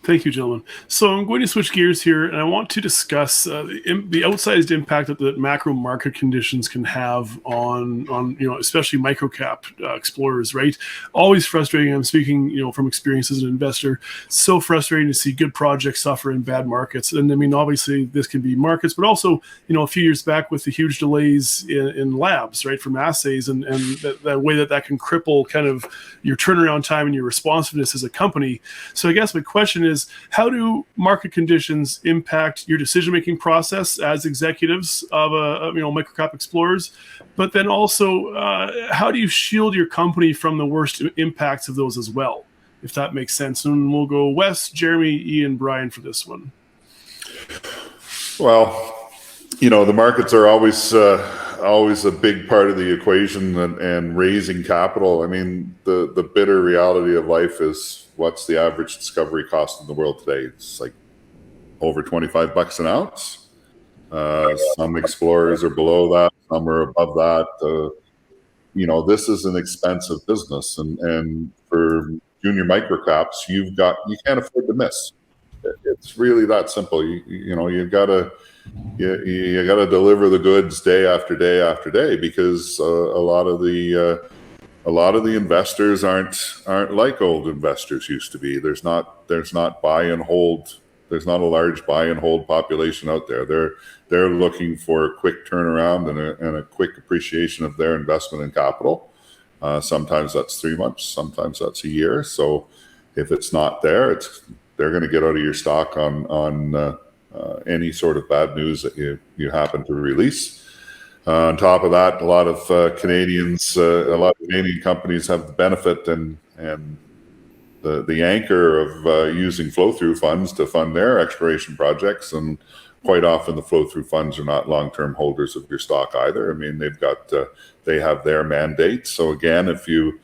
Thank you, gentlemen. So I'm going to switch gears here, and I want to discuss the outsized impact that the macro market conditions can have on especially microcap explorers. Right? Always frustrating. I'm speaking from experience as an investor. So frustrating to see good projects suffer in bad markets. And I mean, obviously, this can be markets, but also a few years back with the huge delays in labs, right, from assays, and that way that can cripple kind of your turnaround time and your responsiveness as a company. So I guess my question is, how do market conditions impact your decision-making process as executives of microcap explorers? But then also, how do you shield your company from the worst impacts of those as well, if that makes sense? And we'll go Wes, Jeremy, Ian, Brian for this one. Well, the markets are always a big part of the equation, and raising capital. I mean, the bitter reality of life is, what's the average discovery cost in the world today? It's like over $25 an ounce. Some explorers are below that, some are above that. This is an expensive business, and for junior microcaps, you can't afford to miss. It's really that simple. You gotta deliver the goods day after day after day, because a lot of the investors aren't like old investors used to be. There's not buy and hold. There's not a large buy and hold population out there. They're looking for a quick turnaround and a quick appreciation of their investment in capital. Sometimes that's 3 months, sometimes that's a year. So if it's not there, they're going to get out of your stock on any sort of bad news that you happen to release. On top of that, a lot of Canadian companies have the benefit and the anchor of using flow-through funds to fund their exploration projects, and quite often the flow-through funds are not long-term holders of your stock either. I mean, they have their mandate. So again, if your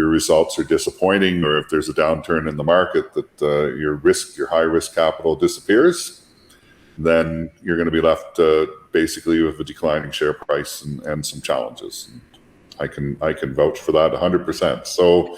results are disappointing, or if there's a downturn in the market that your high-risk capital disappears, then you're going to be left basically with a declining share price and some challenges. I can vouch for that 100%. So,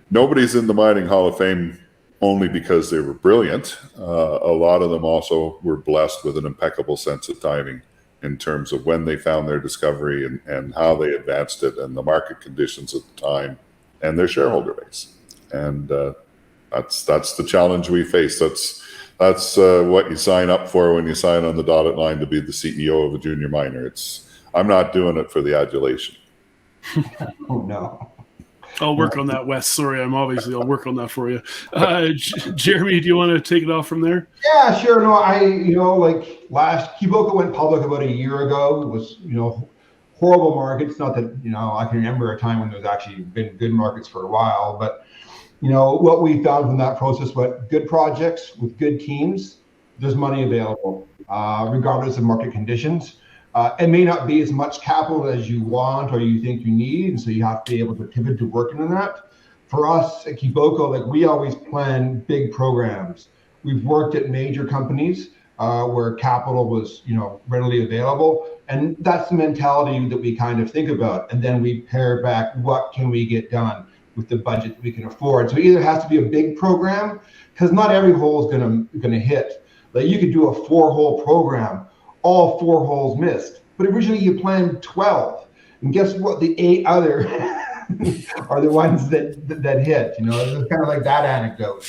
nobody's in the Mining Hall of Fame only because they were brilliant. A lot of them also were blessed with an impeccable sense of timing in terms of when they found their discovery and how they advanced it, and the market conditions at the time, and their shareholder base. And that's the challenge we face. That's what you sign up for when you sign on the dotted line to be the CEO of a junior miner. I'm not doing it for the adulation. Oh no. I'll work on that, Wes. Sorry, I'll work on that for you. Jeremy, do you want to take it off from there? Yeah, sure. No, Kiboko went public about a year ago. It was, horrible markets. Not that, I can remember a time when there's actually been good markets for a while, but what we found from that process, good projects with good teams, there's money available, regardless of market conditions. It may not be as much capital as you want or you think you need, and so you have to be able to pivot to working on that. For us at Kiboko, we always plan big programs. We've worked at major companies where capital was, readily available, and that's the mentality that we kind of think about. And then we pair back, what can we get done with the budget that we can afford? So it either has to be a big program, because not every hole is gonna hit. Like, you could do a 4-hole program, all 4 holes missed, but originally you planned 12, and guess what? The 8 other are the ones that hit. It's kind of like that anecdote.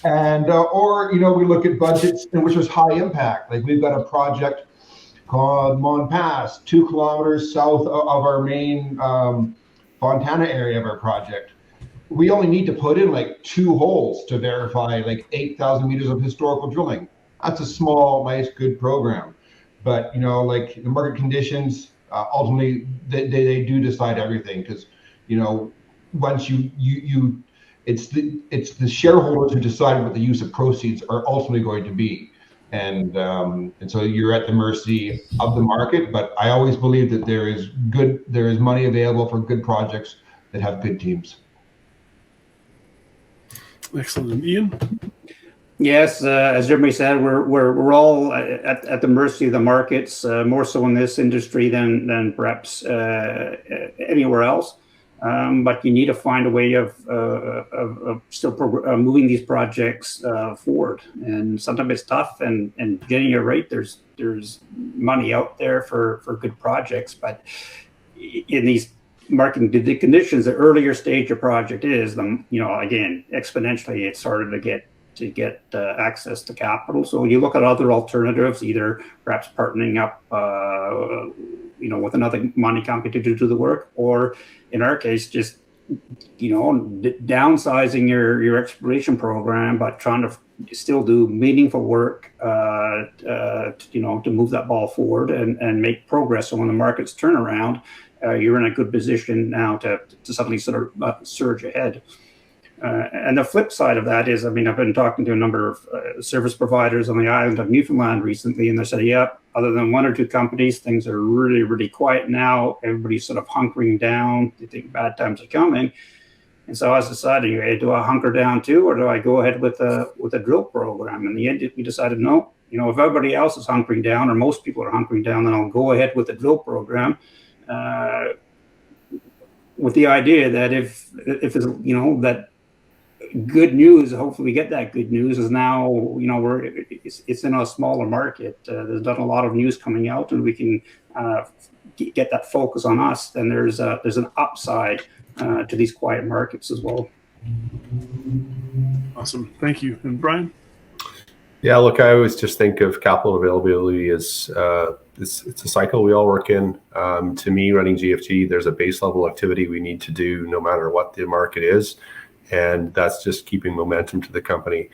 And or we look at budgets in which there's high impact. Like, we've got a project called Mon Pass, 2 kilometers south of our main Fontana area of our project. We only need to put in 2 holes to verify 8,000 meters of historical drilling. That's a small, nice, good program. But the market conditions, ultimately they do decide everything, because once it's the shareholders who decide what the use of proceeds are ultimately going to be. and so you're at the mercy of the market. But I always believe that there is money available for good projects that have good teams. Excellent. And Ian? Yes, as Jeremy said, we're all at the mercy of the markets, more so in this industry than perhaps anywhere else. But you need to find a way of still moving these projects forward, and sometimes it's tough. And getting it right, there's money out there for good projects, but in these market conditions, the earlier stage your project is, again, exponentially it's harder to get access to capital. So you look at other alternatives, either perhaps partnering up, with another money company to do the work, or in our case, just downsizing your exploration program, but trying to still do meaningful work, to move that ball forward and make progress. So when the markets turn around, you're in a good position now to suddenly sort of surge ahead. And the flip side of that is, I've been talking to a number of service providers on the island of Newfoundland recently, and they said, other than one or two companies, things are really, really quiet now. Everybody's sort of hunkering down. They think bad times are coming. And so I was deciding, hey, do I hunker down too, or do I go ahead with a drill program? In the end, we decided, no, if everybody else is hunkering down, or most people are hunkering down, then I'll go ahead with the drill program. With the idea that if it's, that good news, hopefully we get that good news, is now, it's in a smaller market. There's not a lot of news coming out, and we can get that focus on us. Then there's an upside to these quiet markets as well. Awesome. Thank you. And Brian? Yeah, look, I always just think of capital availability as it's a cycle we all work in. To me, running GFG, there's a base level activity we need to do no matter what the market is. And that's just keeping momentum to the company.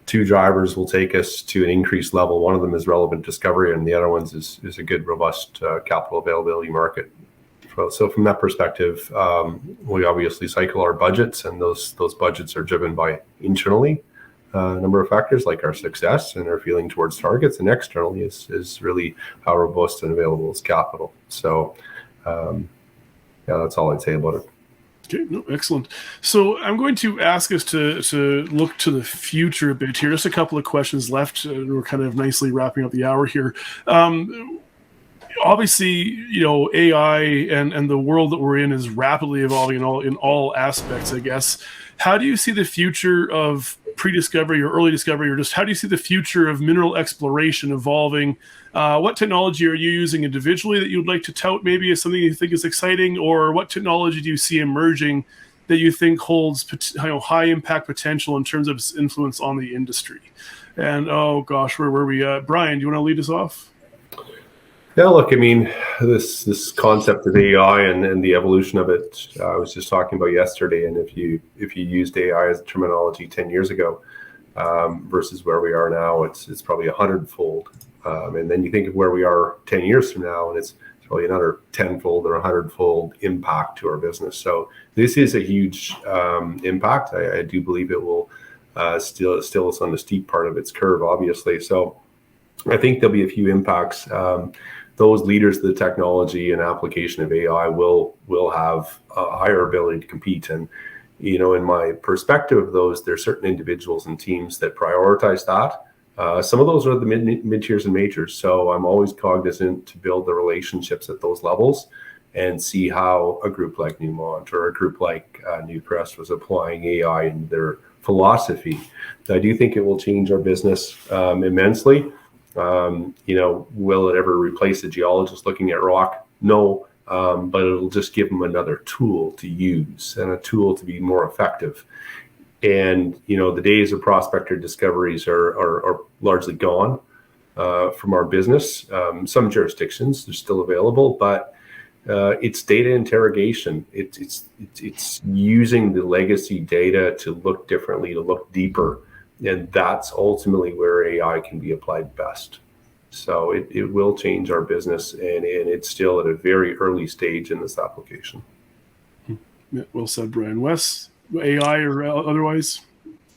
Two drivers will take us to an increased level. One of them is relevant discovery, and the other one is a good, robust capital availability market. So from that perspective, we obviously cycle our budgets, and those budgets are driven by internally a number of factors like our success and our feeling towards targets, and externally is really how robust and available is capital. So that's all I'd say about it. Okay, no, excellent. So I'm going to ask us to look to the future a bit here. Just a couple of questions left. We're kind of nicely wrapping up the hour here. Obviously, AI and the world that we're in is rapidly evolving in all aspects, I guess. How do you see the future of pre-discovery or early discovery, or just how do you see the future of mineral exploration evolving? What technology are you using individually that you'd like to tout maybe as something you think is exciting, or what technology do you see emerging that you think holds high impact potential in terms of its influence on the industry? And oh gosh, where were we at? Brian, do you want to lead us off? Yeah, look, this concept of AI and the evolution of it, I was just talking about yesterday. And if you used AI as a terminology 10 years ago versus where we are now, it's probably 100-fold. And then you think of where we are 10 years from now, and it's probably another 10-fold or 100-fold impact to our business. So this is a huge impact. I do believe it will still is on the steep part of its curve, obviously. So I think there'll be a few impacts. Those leaders of the technology and application of AI will have a higher ability to compete. And, in my perspective of those, there are certain individuals and teams that prioritize that. Some of those are the mid-tiers and majors. So I'm always cognizant to build the relationships at those levels and see how a group like Newmont or a group like Newcrest was applying AI in their philosophy. I do think it will change our business immensely. Will it ever replace a geologist looking at rock? No, but it'll just give them another tool to use and a tool to be more effective. And, the days of prospector discoveries are largely gone from our business. Some jurisdictions, they're still available, but it's data interrogation. It's using the legacy data to look differently, to look deeper. And that's ultimately where AI can be applied best. So it will change our business, and it's still at a very early stage in this application. Yeah, well said, Brian. Wes, AI or otherwise?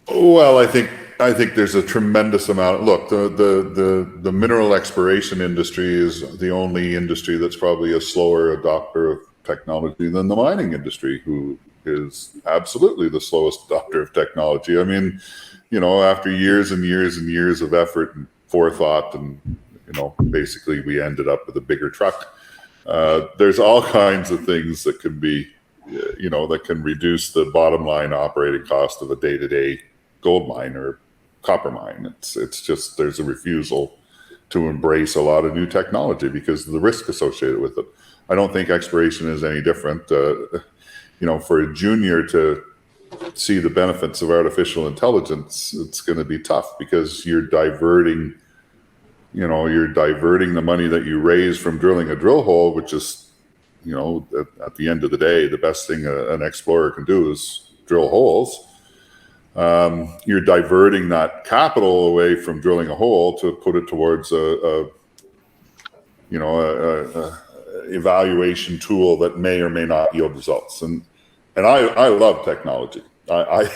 Well, I think think there's a tremendous amount. Look, the mineral exploration industry is the only industry that's probably a slower adopter of technology than the mining industry, who is absolutely the slowest adopter of technology. I mean, after years and years and years of effort and forethought, and basically we ended up with a bigger truck. There's all kinds of things that can be, that can reduce the bottom line operating cost of a day-to-day gold mine or copper mine. It's just, there's a refusal to embrace a lot of new technology because of the risk associated with it. I don't think exploration is any different. For a junior to see the benefits of artificial intelligence, it's going to be tough because you're diverting the money that you raise from drilling a drill hole, which is, at the end of the day, the best thing an explorer can do is drill holes. You're diverting that capital away from drilling a hole to put it towards a evaluation tool that may or may not yield results. And I love technology. I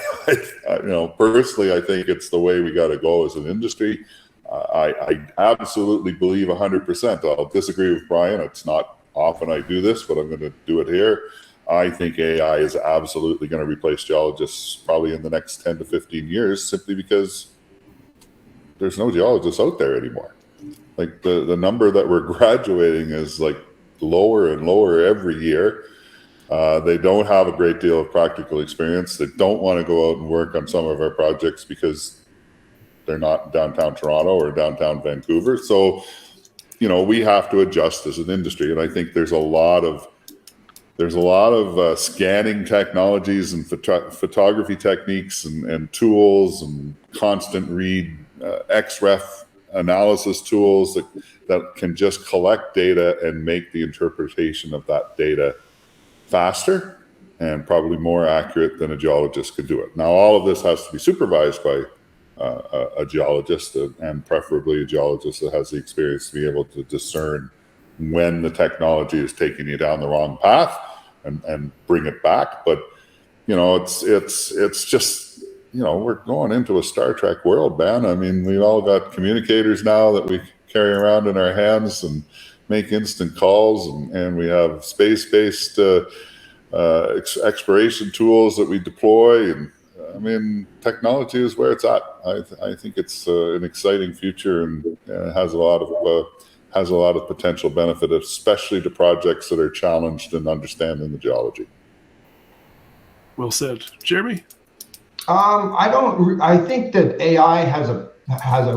personally, I think it's the way we got to go as an industry. I absolutely believe 100%. I'll disagree with Brian. It's not often I do this, but I'm going to do it here. I think AI is absolutely going to replace geologists probably in the next 10 to 15 years, simply because there's no geologists out there anymore. Like the number that we're graduating is like lower and lower every year. They don't have a great deal of practical experience. They don't want to go out and work on some of our projects because they're not downtown Toronto or downtown Vancouver. So, we have to adjust as an industry. And I think there's a lot of scanning technologies and photography techniques and tools and constant read XREF analysis tools that can just collect data and make the interpretation of that data faster and probably more accurate than a geologist could do it. Now, all of this has to be supervised by a geologist, and preferably a geologist that has the experience to be able to discern when the technology is taking you down the wrong path and bring it back. But it's just, we're going into a Star Trek world, man. I mean, we've all got communicators now that we carry around in our hands and make instant calls, and we have space-based exploration tools that we deploy. And I mean, technology is where it's at. I think it's an exciting future, and has a lot of potential benefit, especially to projects that are challenged in understanding the geology. Well said, Jeremy. I think that AI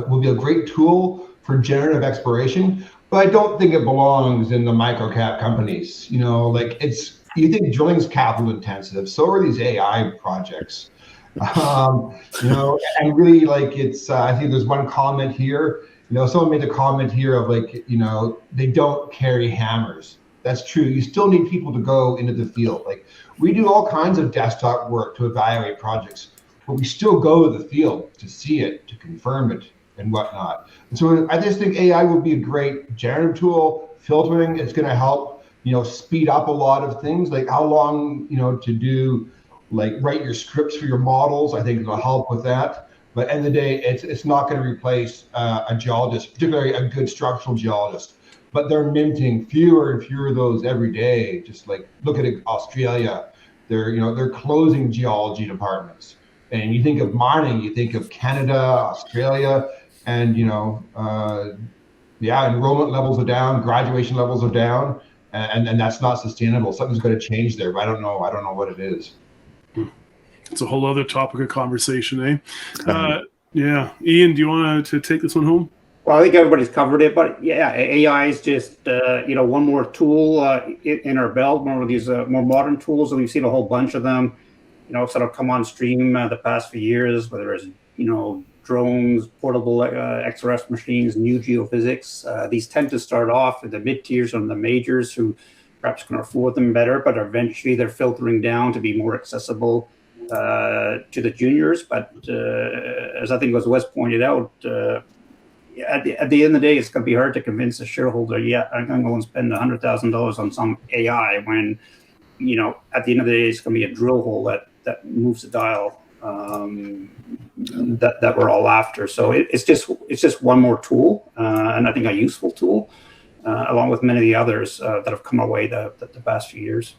will be a great tool for generative exploration, but I don't think it belongs in the microcap companies. You think drilling's capital intensive, so are these AI projects. And really, I think there's one comment here. Someone made a comment here of they don't carry hammers. That's true. You still need people to go into the field. We do all kinds of desktop work to evaluate projects, but we still go to the field to see it, to confirm it, and whatnot. And so I just think AI will be a great generative tool. Filtering, it's going to help, speed up a lot of things. Like how long, to do, write your scripts for your models. I think it'll help with that. But at the end of the day, it's not going to replace a geologist, particularly a good structural geologist. But they're minting fewer and fewer of those every day. Just look at Australia, they're closing geology departments. And you think of mining, you think of Canada, Australia, and enrollment levels are down, graduation levels are down, and that's not sustainable. Something's going to change there, but I don't know what it is. It's a whole other topic of conversation, eh? Yeah. Ian, do you want to take this one home? Well, I think everybody's covered it, but yeah, AI is just one more tool in our belt, one of these more modern tools, and we've seen a whole bunch of them, sort of come on stream the past few years, whether it's drones, portable XRF machines, new geophysics. These tend to start off at the mid tiers and the majors who perhaps can afford them better, but eventually they're filtering down to be more accessible to the juniors. But as I think as Wes pointed out, at the end of the day, it's going to be hard to convince a shareholder, I'm going to go and spend $100,000 on some AI when, at the end of the day, it's going to be a drill hole that moves the dial. that we're all after. So it's just one more tool, and I think a useful tool, along with many of the others that have come our way the past few years.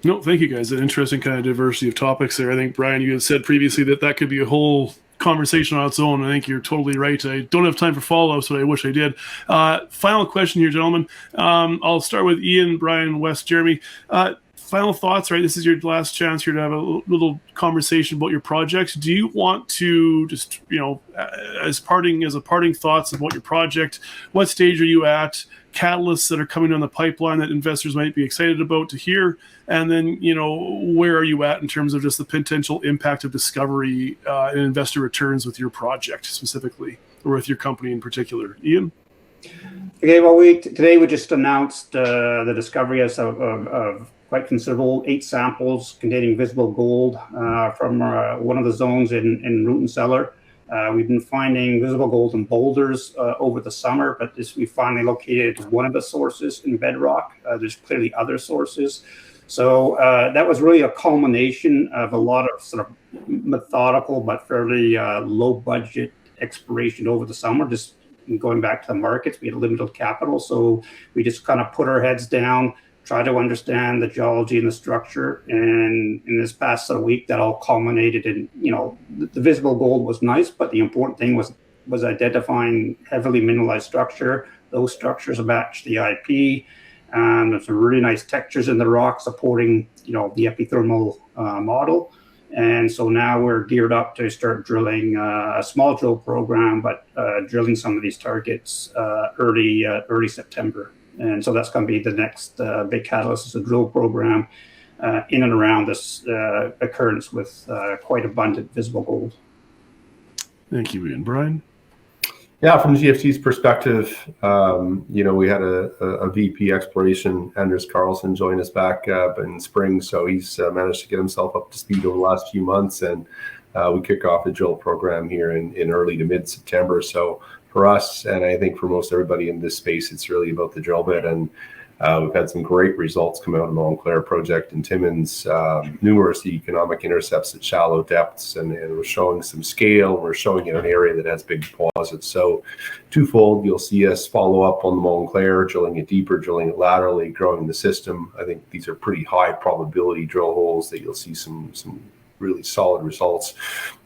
No, thank you guys. An interesting kind of diversity of topics there. I think, Brian, you had said previously that could be a whole conversation on its own. I think you're totally right. I don't have time for follow-ups, but I wish I did. Final question here, gentlemen. I'll start with Ian, Brian, Wes, Jeremy. Final thoughts, right? This is your last chance here to have a little conversation about your project. Do you want to just, as a parting thoughts about your project, what stage are you at? Catalysts that are coming down the pipeline that investors might be excited about to hear, and then where are you at in terms of just the potential impact of discovery and investor returns with your project specifically, or with your company in particular? Ian? Okay, well, today we just announced the discovery of quite considerable 8 samples containing visible gold from one of the zones in Root and Cellar. We've been finding visible gold in boulders over the summer, but we finally located one of the sources in bedrock. There's clearly other sources. So that was really a culmination of a lot of sort of methodical but fairly low budget exploration over the summer, just going back to the markets. We had limited capital, so we just kind of put our heads down, try to understand the geology and the structure. And in this past week, that all culminated in, the visible gold was nice, but the important thing was identifying heavily mineralized structure. Those structures match the IP. There's some really nice textures in the rock supporting, the epithermal model. And so now we're geared up to start drilling a small drill program, but drilling some of these targets early September. And so that's going to be the next big catalyst, is a drill program in and around this occurrence with quite abundant visible gold. Thank you, Ian. Brian? Yeah, from GFT's perspective, we had a VP exploration, Anders Carlson, join us back in spring. So he's managed to get himself up to speed over the last few months. And we kick off the drill program here in early to mid-September. So for us, and I think for most everybody in this space, it's really about the drill bit. And we've had some great results come out in the Montclair project and Timmins, numerous economic intercepts at shallow depths, and we're showing some scale. We're showing in an area that has big deposits. So twofold, you'll see us follow up on the Montclair, drilling it deeper, drilling it laterally, growing the system. I think these are pretty high probability drill holes that you'll see some really solid results.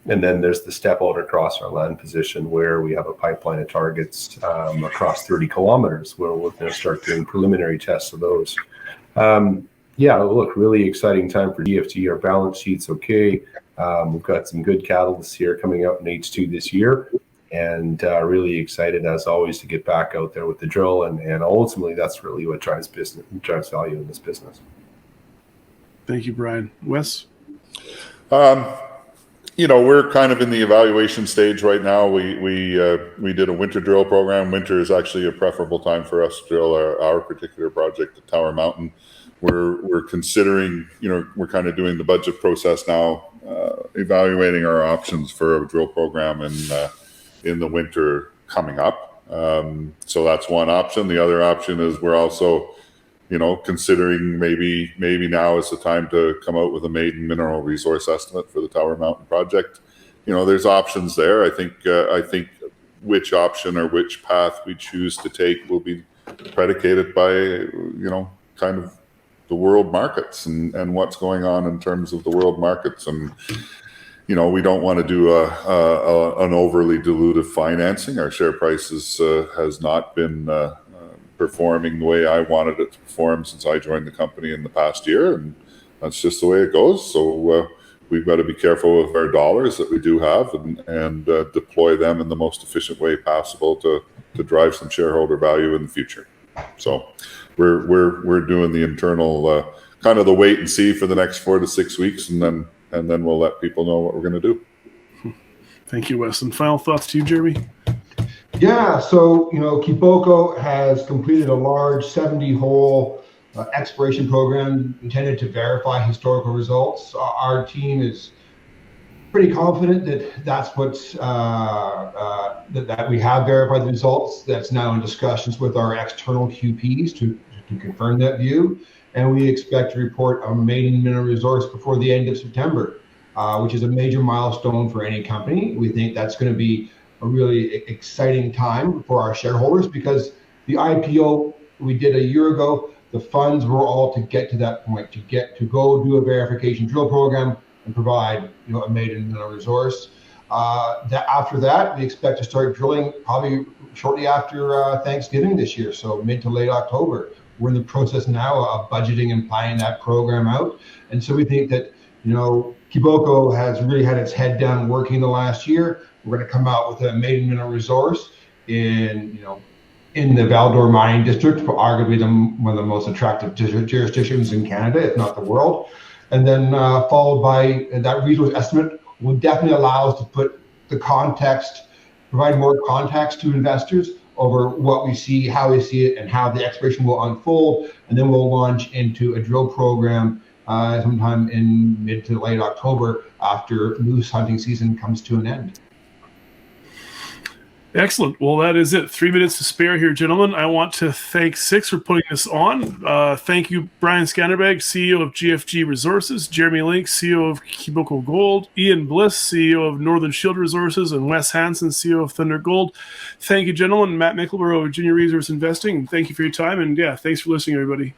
And then there's the step out across our land position where we have a pipeline of targets across 30 kilometers where we're going to start doing preliminary tests of those. Look, really exciting time for GFT. Our balance sheet's okay. We've got some good catalysts here coming out in H2 this year, and really excited as always to get back out there with the drill. And ultimately, that's really what drives value in this business. Thank you, Brian. Wes? We're kind of in the evaluation stage right now. We did a winter drill program. Winter is actually a preferable time for us to drill our particular project at Tower Mountain. We're considering, we're kind of doing the budget process now, evaluating our options for a drill program in the winter coming up. So that's one option. The other option is we're also considering maybe now is the time to come out with a maiden mineral resource estimate for the Tower Mountain project. There's options there. I think which option or which path we choose to take will be predicated by, kind of the world markets and what's going on in terms of the world markets. And, we don't want to do an overly dilutive financing. Our share price has not been performing the way I wanted it to perform since I joined the company in the past year, and that's just the way it goes. So we've got to be careful with our dollars that we do have and deploy them in the most efficient way possible to drive some shareholder value in the future. So we're doing the internal kind of the wait and see for the next 4 to 6 weeks, and then we'll let people know what we're going to do. Thank you, Wes. And final thoughts to you, Jeremy? Yeah, so, Kiboko has completed a large 70-hole exploration program intended to verify historical results. Our team is pretty confident that that's what's that we have verified the results. That's now in discussions with our external QPs to confirm that view, and we expect to report a maiden mineral resource before the end of September. which is a major milestone for any company. We think that's going to be a really exciting time for our shareholders because the IPO we did a year ago, the funds were all to get to that point, to go do a verification drill program and provide a maiden mineral resource. After that, we expect to start drilling probably shortly after Thanksgiving this year, so mid to late October. We're in the process now of budgeting and planning that program out, and so we think that Kiboko has really had its head down working the last year. We're going to come out with a maiden mineral resource in the Val-d'Or mining district, arguably one of the most attractive jurisdictions in Canada, if not the world. And then followed by that resource estimate will definitely allow us to put the context, provide more context to investors over what we see, how we see it, and how the exploration will unfold. And then we'll launch into a drill program sometime in mid to late October after moose hunting season comes to an end. Excellent. Well, that is it. 3 minutes to spare here, gentlemen. I want to thank Six for putting this on. Thank you, Brian Skanderbeg, CEO of GFG Resources, Jeremy Link, CEO of Kiboko Gold, Ian Bliss, CEO of Northern Shield Resources, and Wes Hansen, CEO of Thunder Gold. Thank you, gentlemen. Matt Mickleborough of Junior Resource Investing. Thank you for your time. And yeah, thanks for listening, everybody.